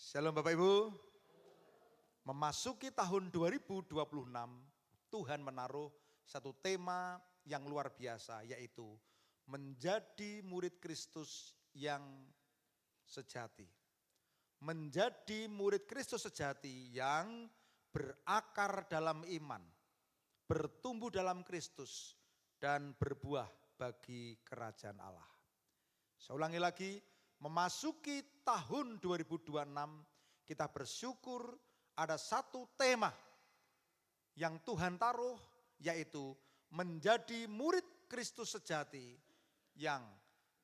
Shalom Bapak Ibu. Memasuki tahun 2026, Tuhan menaruh satu tema yang luar biasa, yaitu menjadi murid Kristus yang sejati. Menjadi murid Kristus sejati yang berakar dalam iman, bertumbuh dalam Kristus, dan berbuah bagi kerajaan Allah. Saya ulangi lagi, memasuki tahun 2026, kita bersyukur ada satu tema yang Tuhan taruh, yaitu menjadi murid Kristus sejati yang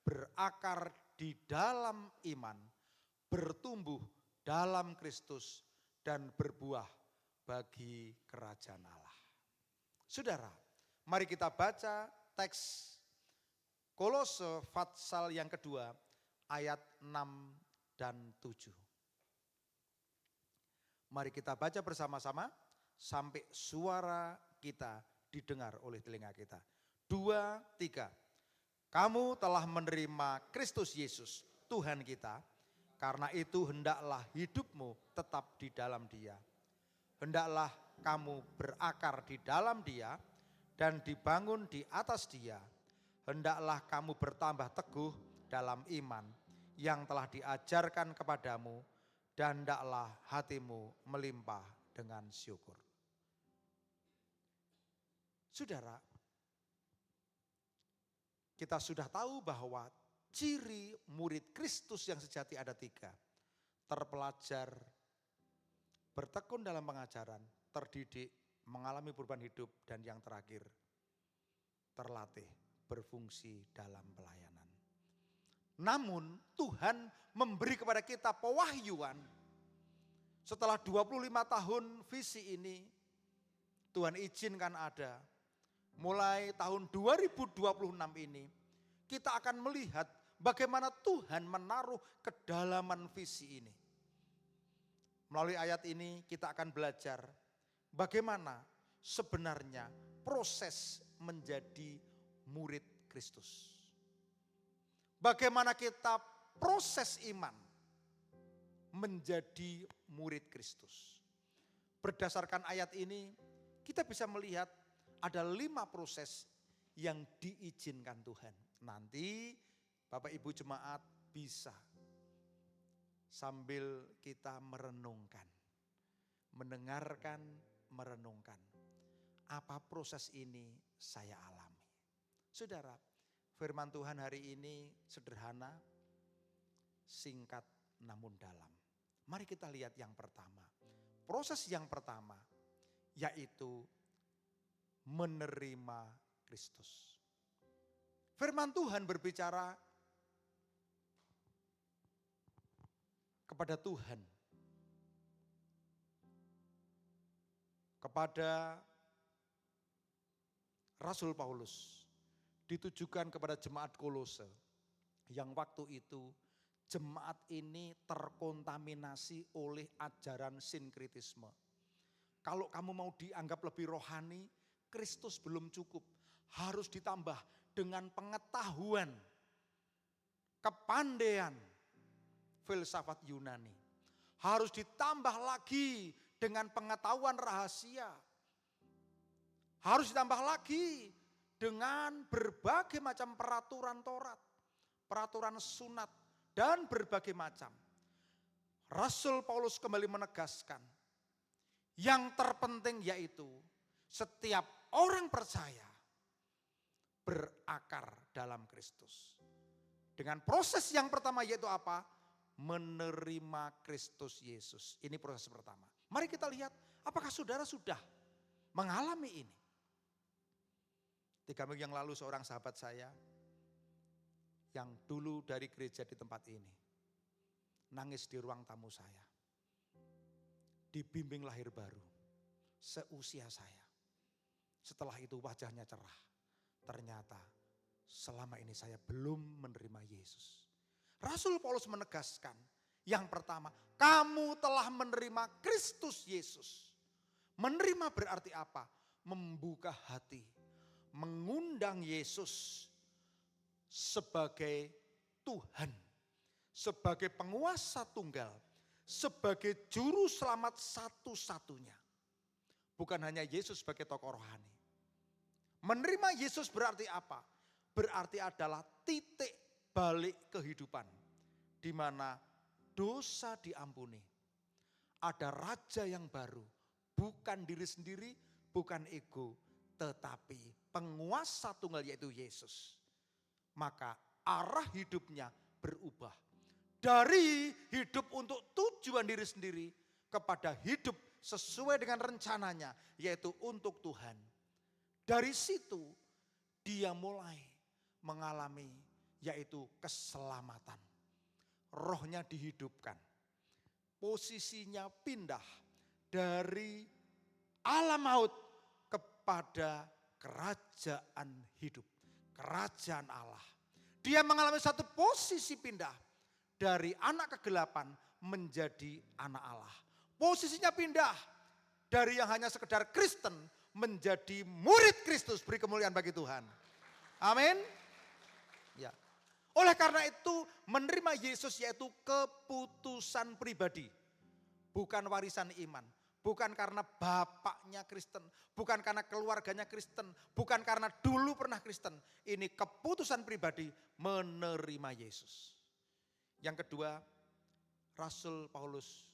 berakar di dalam iman, bertumbuh dalam Kristus, dan berbuah bagi kerajaan Allah. Saudara, mari kita baca teks Kolose pasal yang kedua ayat 6 dan 7. Mari kita baca bersama-sama sampai suara kita didengar oleh telinga kita. 2, 3. Kamu telah menerima Kristus Yesus Tuhan kita, karena itu hendaklah hidupmu tetap di dalam Dia. Hendaklah kamu berakar di dalam Dia dan dibangun di atas Dia. Hendaklah kamu bertambah teguh dalam iman yang telah diajarkan kepadamu, dan hendaklah hatimu melimpah dengan syukur. Saudara, kita sudah tahu bahwa ciri murid Kristus yang sejati ada 3. Terpelajar, bertekun dalam pengajaran, terdidik, mengalami perubahan hidup, dan yang terakhir, terlatih, berfungsi dalam pelayanan. Namun Tuhan memberi kepada kita pewahyuan. Setelah 25 tahun visi ini, Tuhan izinkan ada. Mulai tahun 2026 ini, kita akan melihat bagaimana Tuhan menaruh kedalaman visi ini. Melalui ayat ini kita akan belajar bagaimana sebenarnya proses menjadi murid Kristus. Bagaimana kita proses iman menjadi murid Kristus. Berdasarkan ayat ini kita bisa melihat ada 5 proses yang diizinkan Tuhan. Nanti Bapak Ibu jemaat bisa sambil kita merenungkan, mendengarkan, merenungkan. Apa proses ini saya alami? Saudara, firman Tuhan hari ini sederhana, singkat namun dalam. Mari kita lihat yang pertama. Proses yang pertama yaitu menerima Kristus. Firman Tuhan berbicara kepada Tuhan, kepada Rasul Paulus, ditujukan kepada jemaat Kolose yang waktu itu jemaat ini terkontaminasi oleh ajaran sinkritisme. Kalau kamu mau dianggap lebih rohani, Kristus belum cukup, harus ditambah dengan pengetahuan, kepandaian, filsafat Yunani. Harus ditambah lagi dengan pengetahuan rahasia. Harus ditambah lagi dengan berbagai macam peraturan Taurat, peraturan sunat, dan berbagai macam. Rasul Paulus kembali menegaskan, yang terpenting yaitu setiap orang percaya berakar dalam Kristus. Dengan proses yang pertama yaitu apa? Menerima Kristus Yesus. Ini proses pertama. Mari kita lihat apakah saudara sudah mengalami ini. 3 minggu yang lalu seorang sahabat saya yang dulu dari gereja di tempat ini nangis di ruang tamu saya. Dibimbing lahir baru seusia saya. Setelah itu wajahnya cerah. Ternyata selama ini saya belum menerima Yesus. Rasul Paulus menegaskan yang pertama, kamu telah menerima Kristus Yesus. Menerima berarti apa? Membuka hati. Mengundang Yesus sebagai Tuhan, sebagai penguasa tunggal, sebagai juru selamat satu-satunya. Bukan hanya Yesus sebagai tokoh rohani. Menerima Yesus berarti apa? Berarti adalah titik balik kehidupan. Di mana dosa diampuni. Ada raja yang baru. Bukan diri sendiri, bukan ego. Tetapi penguasa tunggal yaitu Yesus. Maka arah hidupnya berubah. Dari hidup untuk tujuan diri sendiri kepada hidup sesuai dengan rencananya, yaitu untuk Tuhan. Dari situ dia mulai mengalami yaitu keselamatan. Rohnya dihidupkan. Posisinya pindah dari alam maut kepada kerajaan hidup, kerajaan Allah. Dia mengalami satu posisi pindah dari anak kegelapan menjadi anak Allah. Posisinya pindah dari yang hanya sekedar Kristen menjadi murid Kristus. Beri kemuliaan bagi Tuhan. Amin. Ya. Oleh karena itu menerima Yesus yaitu keputusan pribadi. Bukan warisan iman. Bukan karena bapaknya Kristen. Bukan karena keluarganya Kristen. Bukan karena dulu pernah Kristen. Ini keputusan pribadi menerima Yesus. Yang kedua, Rasul Paulus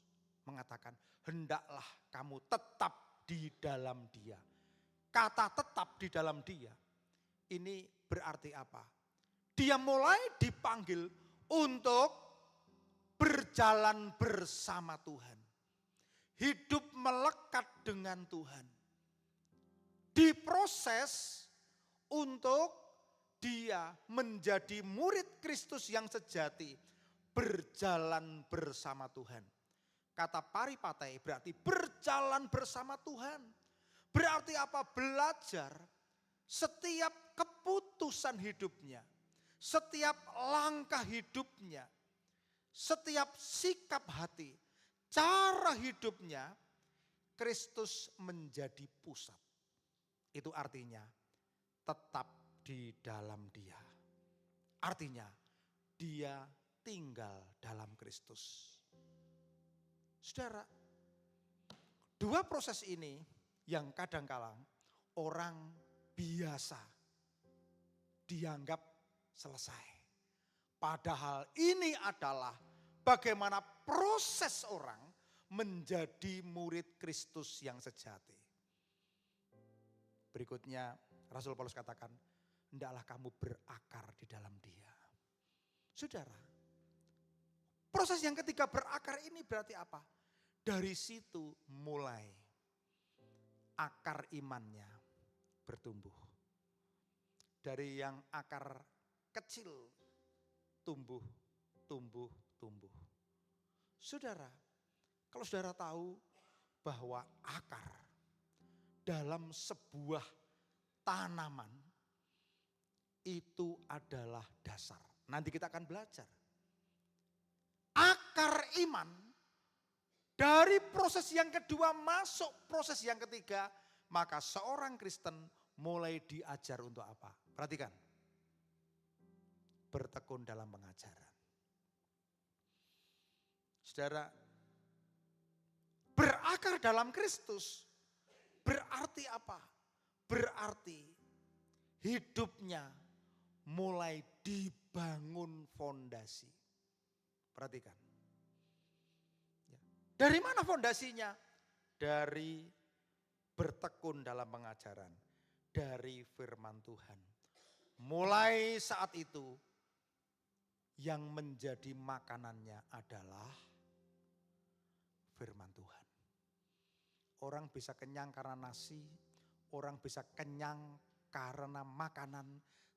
mengatakan, hendaklah kamu tetap di dalam dia. Kata tetap di dalam dia, ini berarti apa? Dia mulai dipanggil untuk berjalan bersama Tuhan. Hidup melekat dengan Tuhan. Diproses untuk dia menjadi murid Kristus yang sejati. Berjalan bersama Tuhan. Kata paripatai berarti berjalan bersama Tuhan. Berarti apa? Belajar setiap keputusan hidupnya. Setiap langkah hidupnya. Setiap sikap hati. Cara hidupnya. Kristus menjadi pusat. Itu artinya tetap di dalam dia. Artinya dia tinggal dalam Kristus. Saudara, dua proses ini yang kadang-kala orang biasa dianggap selesai. Padahal ini adalah bagaimana proses orang menjadi murid Kristus yang sejati. Berikutnya Rasul Paulus katakan, hendaklah kamu berakar di dalam dia. Saudara, proses yang ketiga berakar ini berarti apa? Dari situ mulai akar imannya bertumbuh. Dari yang akar kecil tumbuh. Saudara, kalau saudara tahu bahwa akar dalam sebuah tanaman itu adalah dasar. Nanti kita akan belajar. Akar iman dari proses yang kedua masuk proses yang ketiga, maka seorang Kristen mulai diajar untuk apa? Perhatikan. Bertekun dalam pengajaran. Saudara, berakar dalam Kristus berarti apa? Berarti hidupnya mulai dibangun fondasi. Perhatikan. Dari mana fondasinya? Dari bertekun dalam pengajaran. Dari firman Tuhan. Mulai saat itu yang menjadi makanannya adalah firman Tuhan. Orang bisa kenyang karena nasi, orang bisa kenyang karena makanan,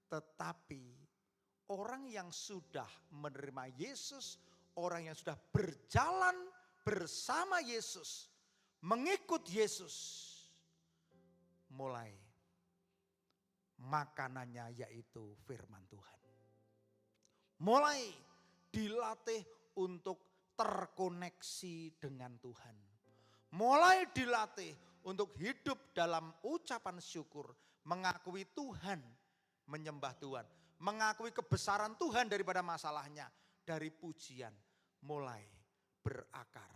tetapi orang yang sudah menerima Yesus, orang yang sudah berjalan bersama Yesus, mengikut Yesus, mulai makanannya yaitu firman Tuhan. Mulai dilatih untuk terkoneksi dengan Tuhan. Mulai dilatih untuk hidup dalam ucapan syukur, mengakui Tuhan, menyembah Tuhan, mengakui kebesaran Tuhan daripada masalahnya, dari pujian, mulai berakar.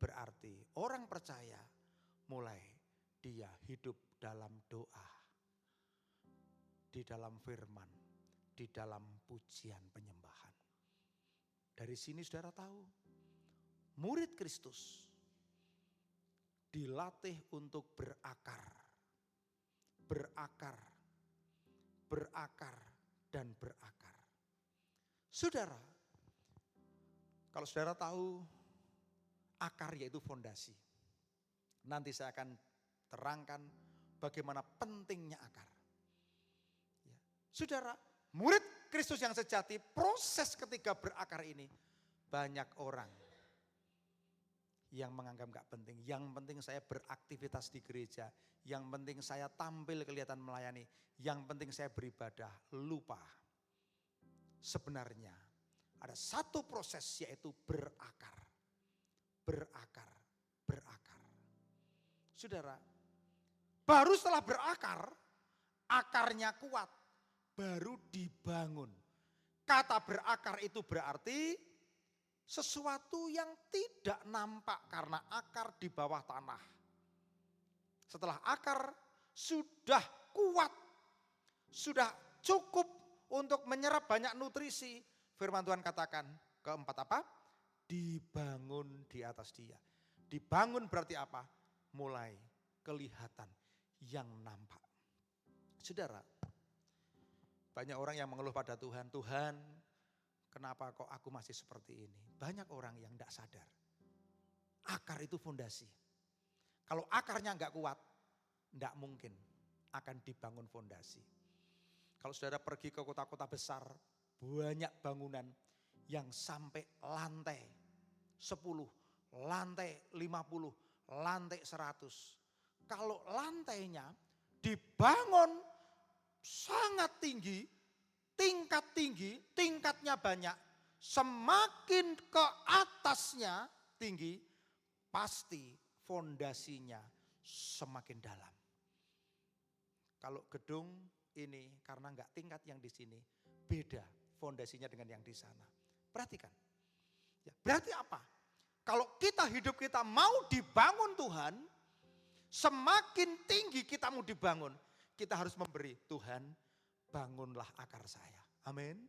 Berarti orang percaya mulai dia hidup dalam doa, di dalam firman, di dalam pujian penyembahan. Dari sini saudara tahu, murid Kristus dilatih untuk berakar, berakar, berakar, dan berakar. Saudara, kalau saudara tahu akar yaitu fondasi. Nanti saya akan terangkan bagaimana pentingnya akar. Ya. Saudara, murid Kristus yang sejati, proses ketika berakar ini banyak orang yang menganggap gak penting. Yang penting saya beraktivitas di gereja. Yang penting saya tampil kelihatan melayani. Yang penting saya beribadah. Lupa. Sebenarnya ada satu proses yaitu berakar. Berakar. Berakar. Saudara, baru setelah berakar, akarnya kuat. Baru dibangun. Kata berakar itu berarti sesuatu yang tidak nampak karena akar di bawah tanah. Setelah akar sudah kuat, sudah cukup untuk menyerap banyak nutrisi. Firman Tuhan katakan keempat apa? Dibangun di atas dia. Dibangun berarti apa? Mulai kelihatan yang nampak. Saudara, banyak orang yang mengeluh pada Tuhan, Tuhan kenapa kok aku masih seperti ini? Banyak orang yang tidak sadar. Akar itu fondasi. Kalau akarnya enggak kuat, enggak mungkin akan dibangun fondasi. Kalau saudara pergi ke kota-kota besar, banyak bangunan yang sampai lantai 10, lantai 50, lantai 100. Kalau lantainya dibangun sangat tinggi, tingkat tinggi, tingkatnya banyak. Semakin ke atasnya tinggi, pasti fondasinya semakin dalam. Kalau gedung ini karena enggak tingkat yang di sini, beda fondasinya dengan yang di sana. Perhatikan. Ya, berarti apa? Kalau hidup kita mau dibangun Tuhan, semakin tinggi kita mau dibangun, kita harus memberi, Tuhan bangunlah akar saya. Amin.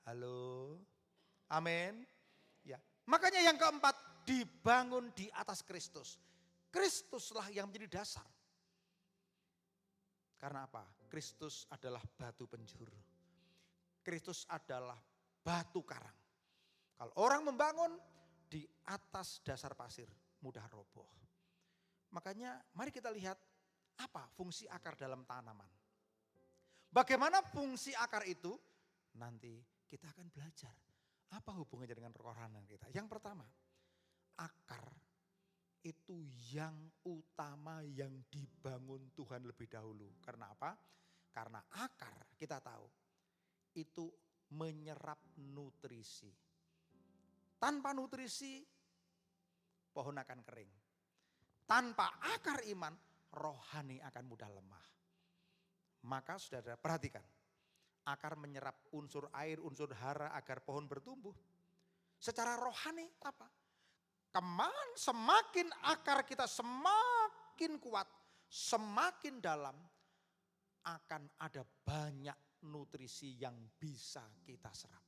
Halo. Amin. Ya. Makanya yang keempat, dibangun di atas Kristus. Kristuslah yang menjadi dasar. Karena apa? Kristus adalah batu penjuru. Kristus adalah batu karang. Kalau orang membangun di atas dasar pasir, mudah roboh. Makanya mari kita lihat apa fungsi akar dalam tanaman. Bagaimana fungsi akar itu? Nanti kita akan belajar. Apa hubungannya dengan kerohanian kita? Yang pertama, akar itu yang utama yang dibangun Tuhan lebih dahulu. Karena apa? Karena akar kita tahu itu menyerap nutrisi. Tanpa nutrisi pohon akan kering. Tanpa akar iman rohani akan mudah lemah. Maka saudara perhatikan. Akar menyerap unsur air, unsur hara agar pohon bertumbuh. Secara rohani apa? Semakin akar kita semakin kuat, semakin dalam, akan ada banyak nutrisi yang bisa kita serap.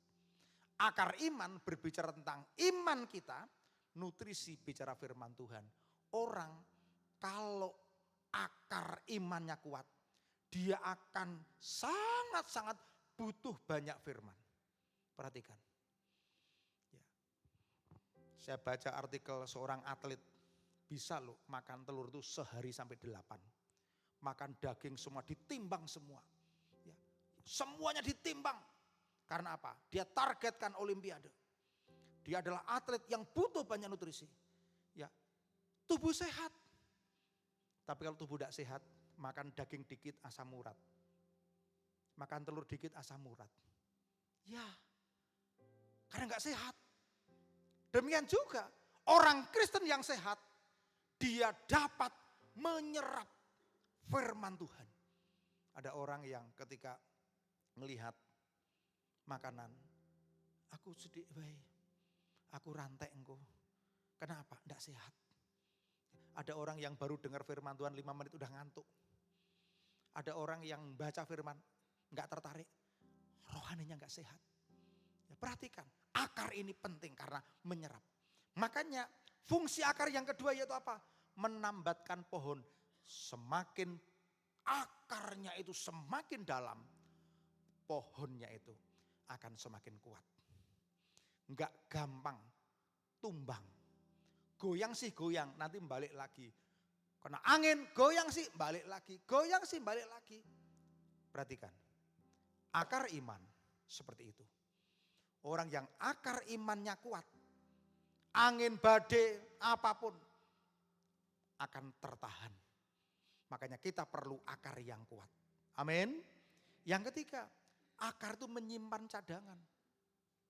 Akar iman berbicara tentang iman kita, nutrisi bicara firman Tuhan. Orang kalau akar imannya kuat, dia akan sangat-sangat butuh banyak firman. Perhatikan. Ya. Saya baca artikel seorang atlet, bisa loh makan telur itu sehari sampai 8. Makan daging semua, ditimbang semua. Ya. Semuanya ditimbang. Karena apa? Dia targetkan olimpiade. Dia adalah atlet yang butuh banyak nutrisi. Ya. Tubuh sehat. Tapi kalau tubuh tidak sehat, makan daging dikit asam urat. Makan telur dikit asam urat. Ya, karena enggak sehat. Demikian juga orang Kristen yang sehat, dia dapat menyerap firman Tuhan. Ada orang yang ketika melihat makanan, aku sedih baik, aku rantai engkau, Kenapa? Tidak sehat. Ada orang yang baru dengar firman Tuhan 5 menit udah ngantuk. Ada orang yang baca firman nggak tertarik, rohaninya nggak sehat. Ya, perhatikan, akar ini penting karena menyerap. Makanya fungsi akar yang kedua yaitu apa? Menambatkan pohon. Semakin akarnya itu semakin dalam, pohonnya itu akan semakin kuat. Enggak gampang tumbang. Goyang sih goyang, nanti balik lagi. Kena angin, goyang sih balik lagi. Goyang sih balik lagi. Perhatikan, akar iman seperti itu. Orang yang akar imannya kuat, angin badai apapun akan tertahan. Makanya kita perlu akar yang kuat. Amin. Yang ketiga, akar itu menyimpan cadangan.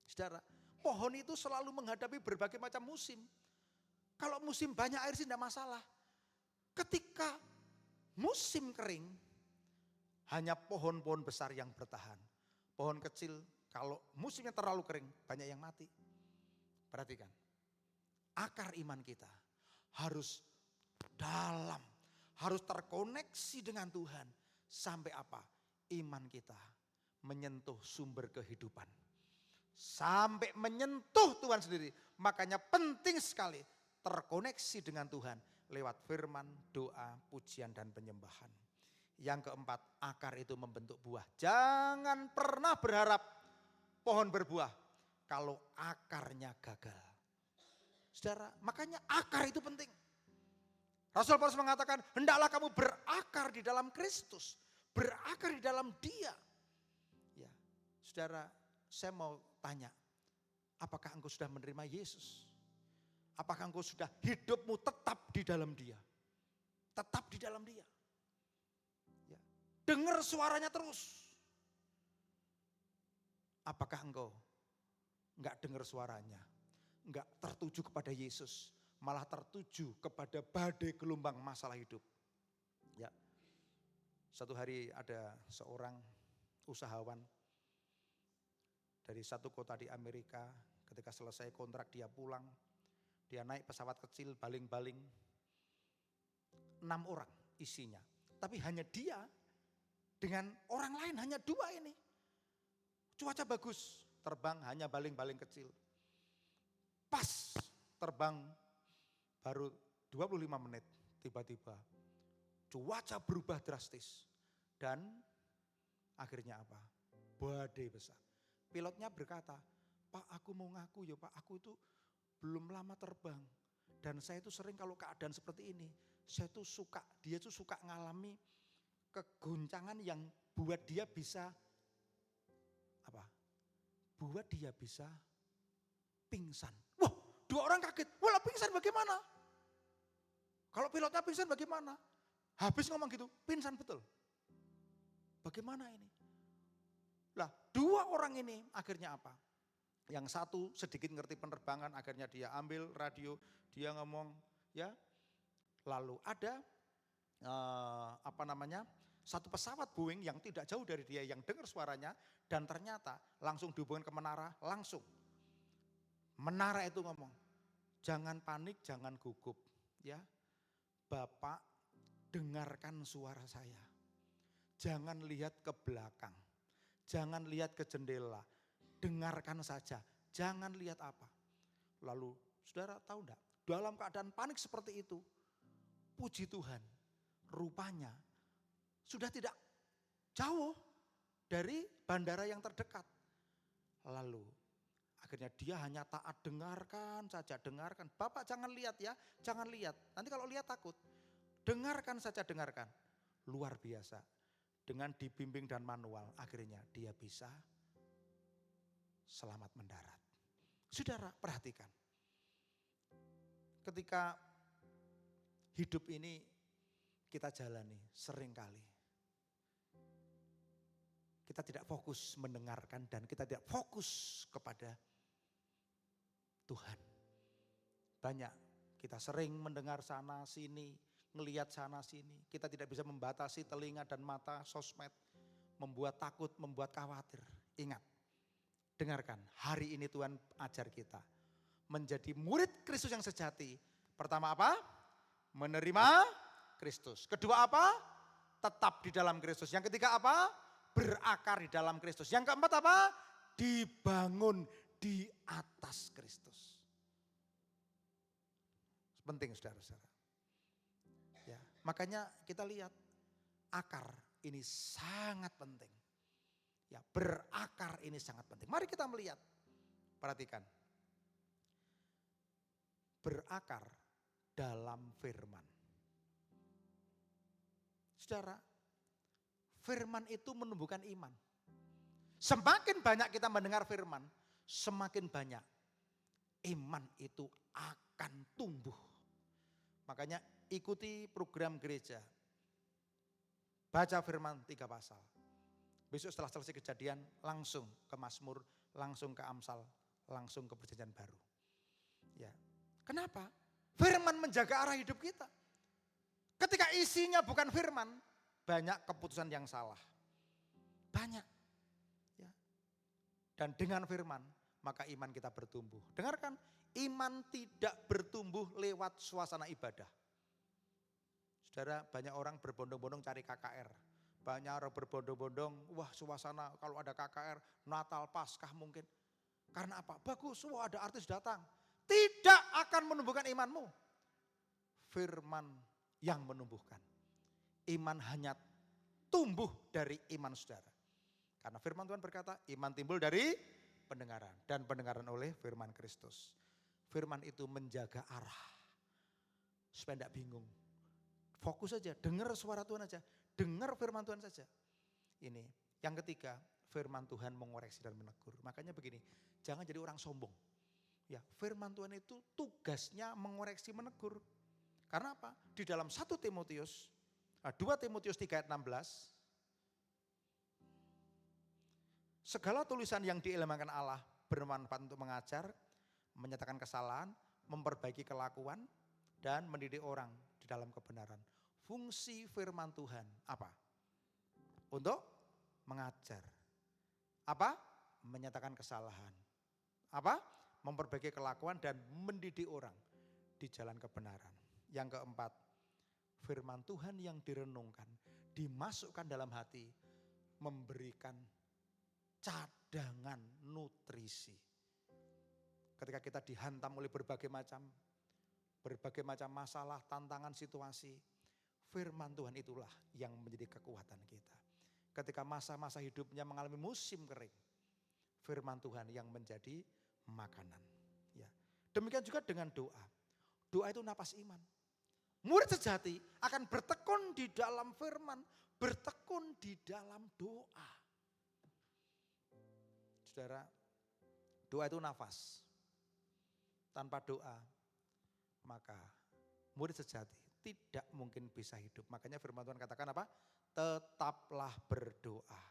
Saudara, pohon itu selalu menghadapi berbagai macam musim. Kalau musim banyak air sih tidak masalah. Ketika musim kering, hanya pohon-pohon besar yang bertahan. Pohon kecil kalau musimnya terlalu kering, banyak yang mati. Perhatikan, akar iman kita harus dalam, harus terkoneksi dengan Tuhan. Sampai apa? Iman kita menyentuh sumber kehidupan. Sampai menyentuh Tuhan sendiri. Makanya penting sekali terkoneksi dengan Tuhan lewat firman, doa, pujian dan penyembahan. Yang keempat, akar itu membentuk buah. Jangan pernah berharap pohon berbuah kalau akarnya gagal. Saudara, makanya akar itu penting. Rasul Paulus mengatakan, hendaklah kamu berakar di dalam Kristus. Berakar di dalam Dia. Ya, saudara, saya mau tanya, apakah engkau sudah menerima Yesus? Apakah engkau sudah hidupmu tetap di dalam Dia? Tetap di dalam Dia. Ya. Dengar suaranya terus. Apakah engkau enggak dengar suaranya? Enggak tertuju kepada Yesus, malah tertuju kepada badai gelombang masalah hidup. Ya. Satu hari ada seorang usahawan dari satu kota di Amerika, ketika selesai kontrak dia pulang, dia naik pesawat kecil baling-baling, 6 orang isinya. Tapi hanya dia dengan orang lain hanya 2 ini. Cuaca bagus, terbang hanya baling-baling kecil. Pas terbang baru 25 menit, tiba-tiba cuaca berubah drastis. Dan akhirnya apa? Badai besar. Pilotnya berkata, Pak aku mau ngaku ya Pak, aku itu belum lama terbang. Dan saya itu sering kalau keadaan seperti ini, dia tuh suka ngalami kegoncangan yang buat dia bisa apa? Buat dia bisa pingsan. Wah, 2 orang kaget. Wah, pingsan bagaimana? Kalau pilotnya pingsan bagaimana? Habis ngomong gitu, pingsan betul. Bagaimana ini? Lah, 2 orang ini akhirnya apa? Yang satu sedikit ngerti penerbangan, akhirnya dia ambil radio, dia ngomong, ya. Lalu ada satu pesawat Boeing yang tidak jauh dari dia yang dengar suaranya dan ternyata langsung dihubungkan ke menara, langsung. Menara itu ngomong, jangan panik, jangan gugup, ya. Bapak dengarkan suara saya. Jangan lihat ke belakang, jangan lihat ke jendela. Dengarkan saja, jangan lihat apa. Lalu saudara tahu enggak, dalam keadaan panik seperti itu, puji Tuhan, rupanya sudah tidak jauh dari bandara yang terdekat. Lalu akhirnya dia hanya taat, dengarkan saja, dengarkan. Bapak jangan lihat ya, jangan lihat. Nanti kalau lihat takut. Dengarkan saja, dengarkan. Luar biasa. Dengan dibimbing dan manual, akhirnya dia bisa selamat mendarat. Saudara perhatikan. Ketika hidup ini kita jalani seringkali. Kita tidak fokus mendengarkan dan kita tidak fokus kepada Tuhan. Banyak kita sering mendengar sana sini, ngelihat sana sini. Kita tidak bisa membatasi telinga dan mata sosmed. Membuat takut, membuat khawatir. Ingat. Dengarkan, hari ini Tuhan ajar kita menjadi murid Kristus yang sejati. Pertama apa? Menerima Kristus. Kedua apa? Tetap di dalam Kristus. Yang ketiga apa? Berakar di dalam Kristus. Yang keempat apa? Dibangun di atas Kristus. Penting saudara-saudara. Ya, makanya kita lihat akar ini sangat penting. Ya, berakar ini sangat penting. Mari kita melihat, perhatikan. Berakar dalam firman. Saudara, firman itu menumbuhkan iman. Semakin banyak kita mendengar firman, semakin banyak iman itu akan tumbuh. Makanya ikuti program gereja. Baca firman 3 pasal. Besok setelah selesai kejadian langsung ke Mazmur, langsung ke Amsal, langsung ke perjanjian baru. Ya. Kenapa? Firman menjaga arah hidup kita. Ketika isinya bukan firman, banyak keputusan yang salah. Banyak. Ya. Dan dengan firman, maka iman kita bertumbuh. Dengarkan, iman tidak bertumbuh lewat suasana ibadah. Saudara, banyak orang berbondong-bondong cari KKR. Banyak orang berbondong-bondong, wah suasana kalau ada KKR, Natal, Paskah mungkin. Karena apa? Bagus, wah ada artis datang. Tidak akan menumbuhkan imanmu. Firman yang menumbuhkan. Iman hanya tumbuh dari iman saudara. Karena firman Tuhan berkata, iman timbul dari pendengaran. Dan pendengaran oleh firman Kristus. Firman itu menjaga arah. Supaya tidak bingung. Fokus saja, dengar suara Tuhan saja. Dengar firman Tuhan saja. Ini. Yang ketiga, firman Tuhan mengoreksi dan menegur. Makanya begini, jangan jadi orang sombong. Ya, firman Tuhan itu tugasnya mengoreksi, menegur. Karena apa? Di dalam 1 Timotius, 2 Timotius 3 ayat 16. Segala tulisan yang diilhamkan Allah bermanfaat untuk mengajar, menyatakan kesalahan, memperbaiki kelakuan, dan mendidik orang di dalam kebenaran. Fungsi firman Tuhan apa? Untuk mengajar. Apa? Menyatakan kesalahan. Apa? Memperbaiki kelakuan dan mendidik orang di jalan kebenaran. Yang keempat, firman Tuhan yang direnungkan, dimasukkan dalam hati, memberikan cadangan nutrisi. Ketika kita dihantam oleh berbagai macam masalah, tantangan, situasi, firman Tuhan itulah yang menjadi kekuatan kita. Ketika masa-masa hidupnya mengalami musim kering, firman Tuhan yang menjadi makanan. Ya. Demikian juga dengan doa. Doa itu napas iman. Murid sejati akan bertekun di dalam firman, bertekun di dalam doa. Saudara, doa itu nafas. Tanpa doa, maka murid sejati tidak mungkin bisa hidup. Makanya firman Tuhan katakan apa? Tetaplah berdoa.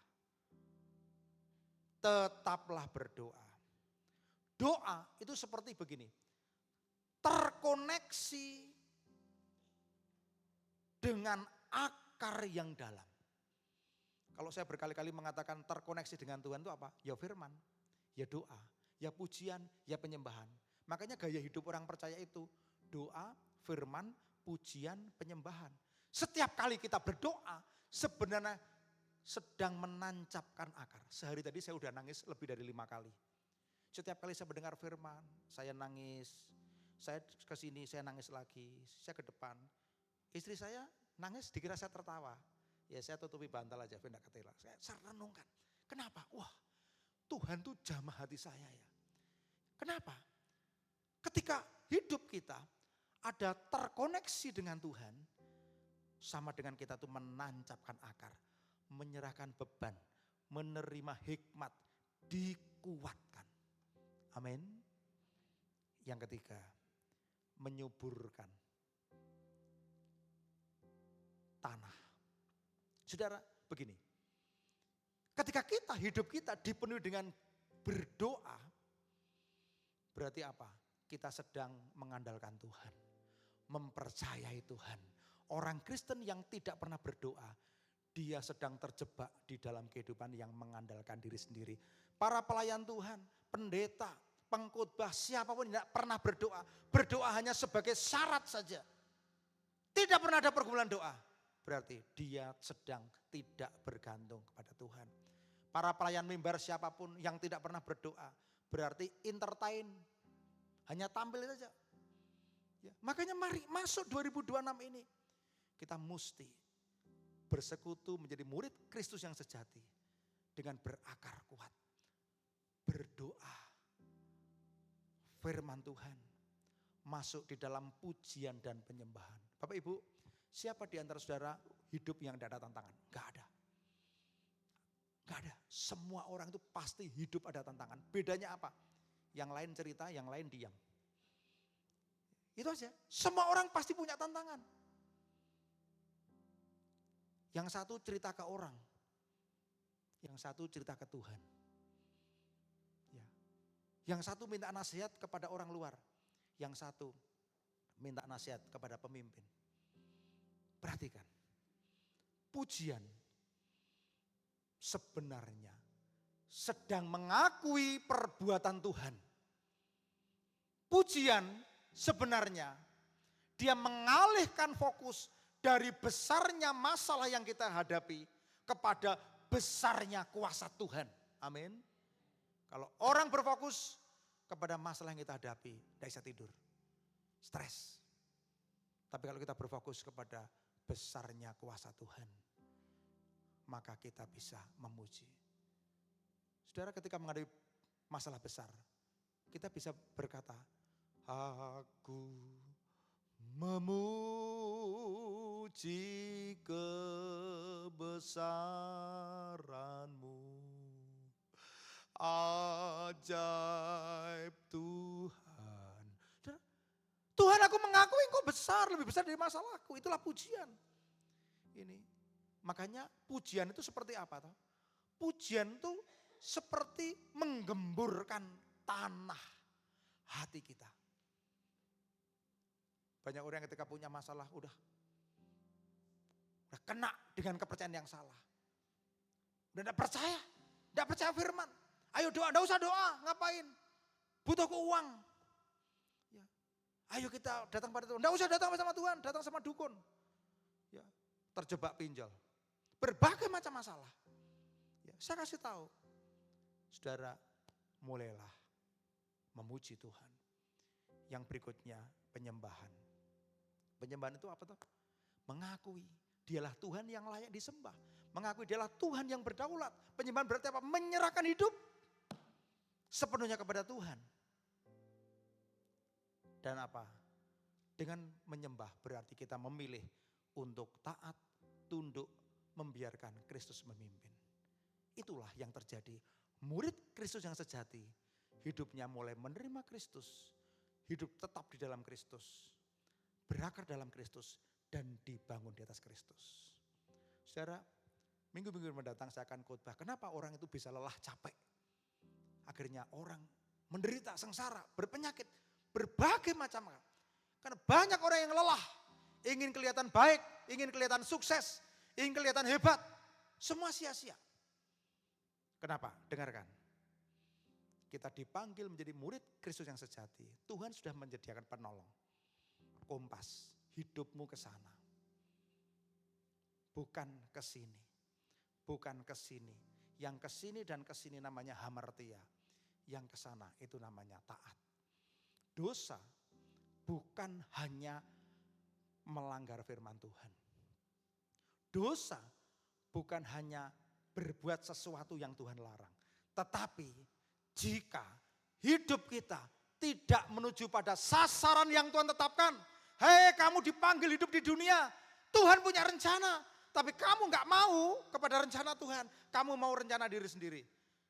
Tetaplah berdoa. Doa itu seperti begini. Terkoneksi dengan akar yang dalam. Kalau saya berkali-kali mengatakan terkoneksi dengan Tuhan itu apa? Ya firman, ya doa, ya pujian, ya penyembahan. Makanya gaya hidup orang percaya itu doa, firman, pujian, penyembahan. Setiap kali kita berdoa sebenarnya sedang menancapkan akar. Sehari tadi saya udah nangis lebih dari 5 kali. Setiap kali saya mendengar firman, saya nangis. Saya ke sini, saya nangis lagi. Saya ke depan. Istri saya nangis, dikira saya tertawa. Ya saya tutupi bantal aja, tidak ketela. Saya renungkan. Kenapa? Wah, Tuhan tuh jamah hati saya ya. Kenapa? Ketika hidup kita ada terkoneksi dengan Tuhan, sama dengan kita tuh menancapkan akar, menyerahkan beban, menerima hikmat, dikuatkan. Amin. Yang ketiga, menyuburkan tanah. Saudara, begini. Ketika hidup kita dipenuhi dengan berdoa, berarti apa? Kita sedang mengandalkan Tuhan, mempercayai Tuhan. Orang Kristen yang tidak pernah berdoa, dia sedang terjebak di dalam kehidupan yang mengandalkan diri sendiri. Para pelayan Tuhan, pendeta, pengkhotbah, siapapun tidak pernah berdoa. Berdoa hanya sebagai syarat saja. Tidak pernah ada pergumulan doa. Berarti dia sedang tidak bergantung kepada Tuhan. Para pelayan mimbar siapapun yang tidak pernah berdoa, berarti entertain, hanya tampil saja. Ya, makanya mari masuk 2026 ini, kita mesti bersekutu menjadi murid Kristus yang sejati dengan berakar kuat. Berdoa, firman Tuhan masuk di dalam pujian dan penyembahan. Bapak Ibu, siapa di antara saudara hidup yang tidak ada tantangan? Gak ada. Gak ada. Semua orang itu pasti hidup ada tantangan. Bedanya apa? Yang lain cerita, yang lain diam. Itu aja. Semua orang pasti punya tantangan. Yang satu cerita ke orang. Yang satu cerita ke Tuhan. Ya. Yang satu minta nasihat kepada orang luar. Yang satu minta nasihat kepada pemimpin. Perhatikan. Pujian sebenarnya sedang mengakui perbuatan Tuhan. Pujian sebenarnya dia mengalihkan fokus dari besarnya masalah yang kita hadapi kepada besarnya kuasa Tuhan. Amin. Kalau orang berfokus kepada masalah yang kita hadapi, tidak bisa tidur. Stres. Tapi kalau kita berfokus kepada besarnya kuasa Tuhan, maka kita bisa memuji. Saudara, ketika menghadapi masalah besar, kita bisa berkata, aku memuji kebesaran-Mu, ajaib Tuhan. Tuhan, aku mengakui Engkau besar, lebih besar dari masalahku. Itulah pujian. Ini, makanya pujian itu seperti apa? Toh? Pujian itu seperti menggemburkan tanah hati kita. Banyak orang yang ketika punya masalah udah kena dengan kepercayaan yang salah. Udah tidak percaya firman. Ayo doa, tidak usah doa, ngapain? Butuh uang. Ya. Ayo kita datang pada Tuhan, tidak usah datang sama Tuhan, datang sama dukun. Ya. Terjebak pinjol. Berbagai macam masalah. Ya. Saya kasih tahu, saudara, mulailah memuji Tuhan. Yang berikutnya penyembahan. Penyembahan itu apa tuh? Mengakui dialah Tuhan yang layak disembah. Mengakui dialah Tuhan yang berdaulat. Penyembahan berarti apa? Menyerahkan hidup sepenuhnya kepada Tuhan. Dan apa? Dengan menyembah berarti kita memilih untuk taat, tunduk, membiarkan Kristus memimpin. Itulah yang terjadi. Murid Kristus yang sejati, hidupnya mulai menerima Kristus, hidup tetap di dalam Kristus, berakar dalam Kristus, dan dibangun di atas Kristus. Saudara, minggu-minggu mendatang saya akan khotbah, kenapa orang itu bisa lelah capek. Akhirnya orang menderita, sengsara, berpenyakit, berbagai macam. Karena banyak orang yang lelah, ingin kelihatan baik, ingin kelihatan sukses, ingin kelihatan hebat, semua sia-sia. Kenapa? Dengarkan. Kita dipanggil menjadi murid Kristus yang sejati. Tuhan sudah menyediakan penolong. Kompas, hidupmu ke sana. Bukan ke sini. Bukan ke sini. Yang ke sini dan ke sini namanya hamartia. Yang ke sana itu namanya taat. Dosa bukan hanya melanggar firman Tuhan. Dosa bukan hanya berbuat sesuatu yang Tuhan larang. Tetapi jika hidup kita tidak menuju pada sasaran yang Tuhan tetapkan. Hei, kamu dipanggil hidup di dunia. Tuhan punya rencana. Tapi kamu gak mau kepada rencana Tuhan. Kamu mau rencana diri sendiri.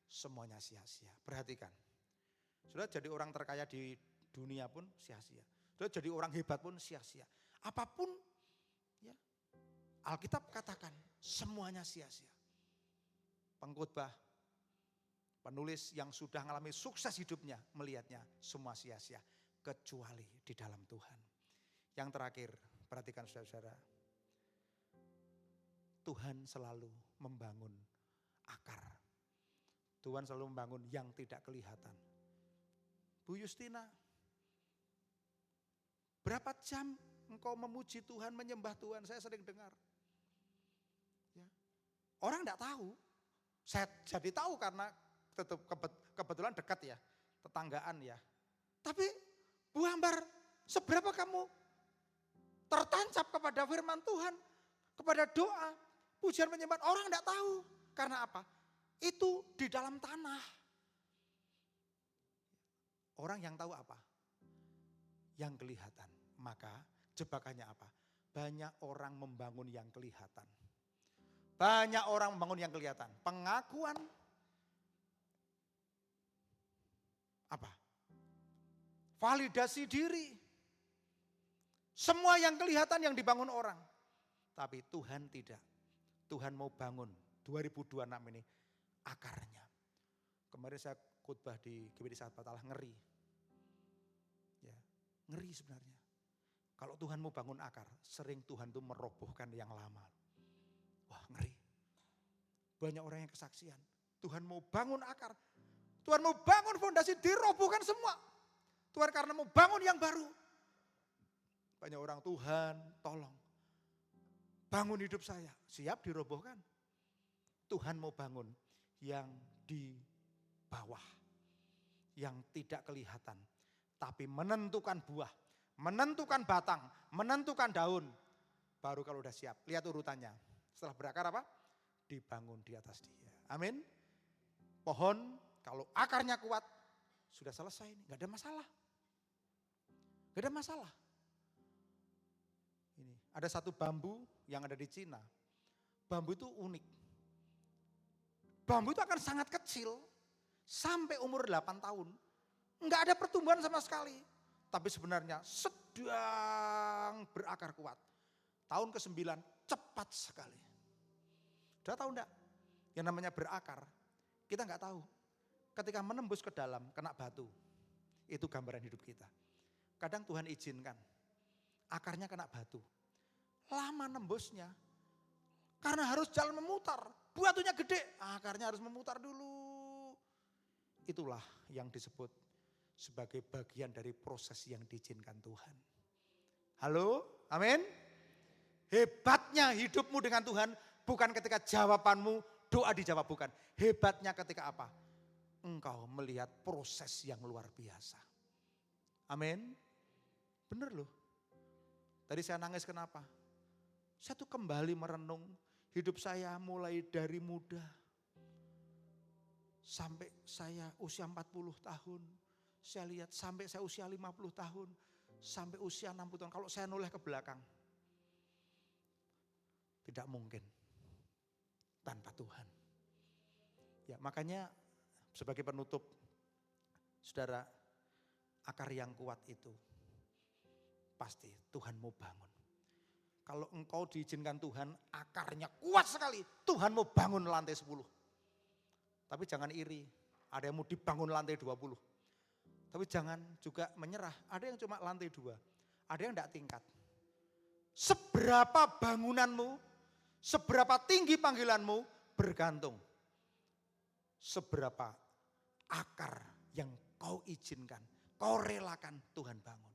Semuanya sia-sia. Perhatikan. Sudah jadi orang terkaya di dunia pun sia-sia. Sudah jadi orang hebat pun sia-sia. Apapun ya, Alkitab katakan semuanya sia-sia. Pengkhotbah, penulis yang sudah mengalami sukses hidupnya melihatnya semua sia-sia. Kecuali di dalam Tuhan. Yang terakhir, perhatikan saudara-saudara. Tuhan selalu membangun akar. Tuhan selalu membangun yang tidak kelihatan. Bu Justina, berapa jam engkau memuji Tuhan, menyembah Tuhan? Saya sering dengar. Ya. Orang enggak tahu. Saya jadi tahu karena kebetulan dekat ya, tetanggaan ya. Tapi Bu Ambar, seberapa kamu tertancap kepada firman Tuhan, kepada doa, pujian penyembahan? Orang enggak tahu. Karena apa? Itu di dalam tanah. Orang yang tahu apa? Yang kelihatan. Maka jebakannya apa? Banyak orang membangun yang kelihatan. Banyak orang membangun yang kelihatan. Pengakuan apa? Validasi diri. Semua yang kelihatan yang dibangun orang. Tapi Tuhan tidak. Tuhan mau bangun 2026 ini akarnya. Kemarin saya khotbah di GBD Sahabat Allah, ngeri. Ya, ngeri sebenarnya. Kalau Tuhan mau bangun akar, sering Tuhan tuh merobohkan yang lama. Wah, ngeri. Banyak orang yang kesaksian. Tuhan mau bangun akar. Tuhan mau bangun fondasi, dirobohkan semua. Tuhan karena mau bangun yang baru. Banyak orang, Tuhan tolong. Bangun hidup saya, siap dirobohkan. Tuhan mau bangun yang di bawah. Yang tidak kelihatan. Tapi menentukan buah, menentukan batang, menentukan daun. Baru kalau udah siap, lihat urutannya. Setelah berakar apa? Dibangun di atas dia. Amin. Pohon kalau akarnya kuat, sudah selesai ini, gak ada masalah. Gak ada masalah. Ini ada satu bambu yang ada di Cina. Bambu itu unik. Bambu itu akan sangat kecil sampai umur 8 tahun. Enggak ada pertumbuhan sama sekali. Tapi sebenarnya sedang berakar kuat. Tahun ke-9 cepat sekali. Udah tahu enggak? Yang namanya berakar, kita enggak tahu. Ketika menembus ke dalam, kena batu. Itu gambaran hidup kita. Kadang Tuhan izinkan, akarnya kena batu. Lama nembusnya, karena harus jalan memutar. Batunya gede, akarnya harus memutar dulu. Itulah yang disebut sebagai bagian dari proses yang diizinkan Tuhan. Halo, amin. Hebatnya hidupmu dengan Tuhan bukan ketika jawabanmu doa dijawab, bukan. Hebatnya ketika apa? Engkau melihat proses yang luar biasa. Amin. Bener loh. Tadi saya nangis kenapa? Saya tuh kembali merenung hidup saya mulai dari muda. Sampai saya usia 40 tahun. Saya lihat sampai saya usia 50 tahun. Sampai usia 60 tahun. Kalau saya noleh ke belakang. Tidak mungkin tanpa Tuhan. Ya, makanya sebagai penutup, saudara, akar yang kuat itu pasti Tuhan mau bangun. Kalau engkau diizinkan Tuhan, akarnya kuat sekali, Tuhan mau bangun lantai 10. Tapi jangan iri, ada yang mau dibangun lantai 20. Tapi jangan juga menyerah, ada yang cuma lantai 2, ada yang enggak tingkat. Seberapa bangunanmu, seberapa tinggi panggilanmu bergantung. Seberapa akar yang kau izinkan, kau relakan Tuhan bangun.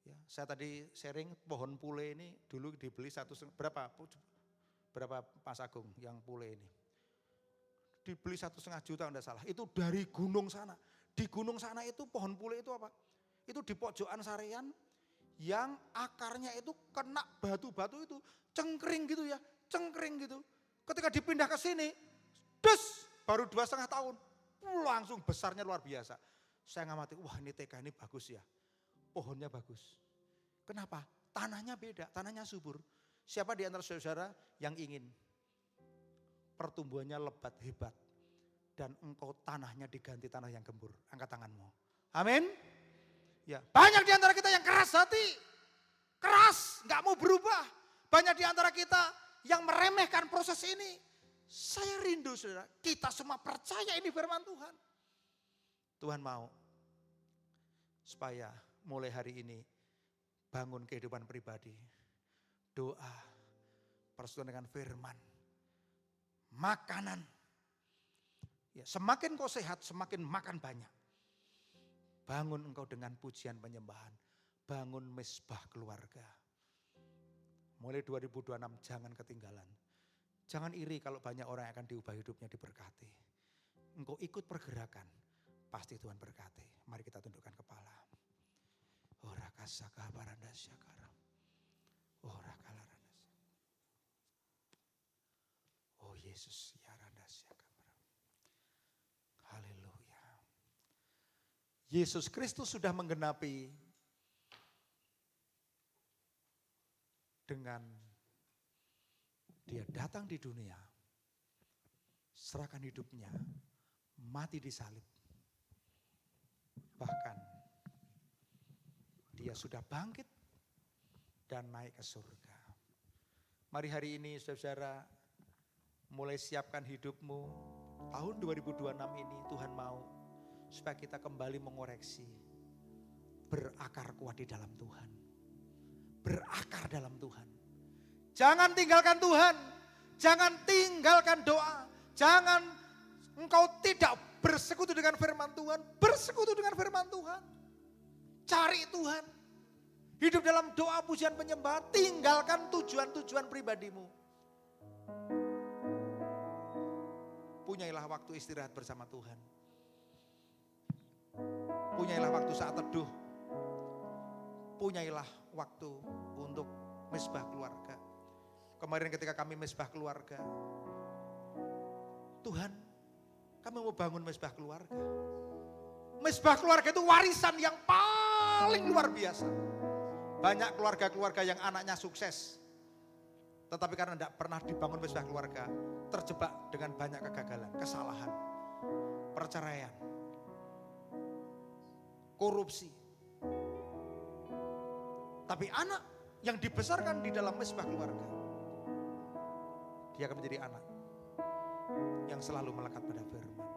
Ya, saya tadi sharing pohon pule ini dulu dibeli berapa Mas Agung yang pule ini? Dibeli 1,5 juta enggak salah. Itu dari gunung sana. Di gunung sana itu pohon pule itu apa? Itu di pojokan sarean yang akarnya itu kena batu-batu itu cengkring gitu ya, cengkring gitu. Ketika dipindah ke sini, baru 2,5 tahun, langsung besarnya luar biasa. Saya ngamati, wah ini TK ini bagus ya, pohonnya bagus. Kenapa? Tanahnya beda, tanahnya subur. Siapa di antara saudara yang ingin pertumbuhannya lebat, hebat, dan engkau tanahnya diganti tanah yang gembur? Angkat tanganmu. Amin. Ya, banyak di antara kita yang keras hati, keras, nggak mau berubah. Banyak di antara kita yang meremehkan proses ini. Saya rindu saudara, kita semua percaya ini firman Tuhan. Tuhan mau supaya mulai hari ini bangun kehidupan pribadi, doa, persekutuan dengan firman, makanan. Ya, semakin kau sehat, semakin makan banyak. Bangun engkau dengan pujian penyembahan. Bangun mesbah keluarga. Mulai 2026 jangan ketinggalan. Jangan iri kalau banyak orang yang akan diubah hidupnya diberkati. Engkau ikut pergerakan, pasti Tuhan berkati. Mari kita tundukkan kepala. Ora kasaka baranda syakara. Ora kalarandas. Oh Yesus, ya randa syakara. Haleluya. Yesus Kristus sudah menggenapi dengan dia datang di dunia, serahkan hidupnya, mati di salib. Bahkan dia sudah bangkit dan naik ke surga. Mari hari ini saudara-saudara mulai siapkan hidupmu. Tahun 2026 ini Tuhan mau supaya kita kembali mengoreksi. Berakar kuat di dalam Tuhan. Berakar dalam Tuhan. Jangan tinggalkan Tuhan. Jangan tinggalkan doa. Jangan engkau tidak bersekutu dengan firman Tuhan. Bersekutu dengan firman Tuhan. Cari Tuhan. Hidup dalam doa, pujian, penyembahan. Tinggalkan tujuan-tujuan pribadimu. Punyailah waktu istirahat bersama Tuhan. Punyailah waktu saat teduh. Punyailah waktu untuk mesbah keluarga. Kemarin ketika kami mesbah keluarga, Tuhan, kami mau bangun mesbah keluarga. Mesbah keluarga itu warisan yang paling luar biasa. Banyak keluarga-keluarga yang anaknya sukses, tetapi karena tidak pernah dibangun mesbah keluarga, terjebak dengan banyak kegagalan, kesalahan, perceraian, korupsi. Tapi anak yang dibesarkan di dalam mesbah keluarga, dia akan menjadi anak yang selalu melekat pada firman.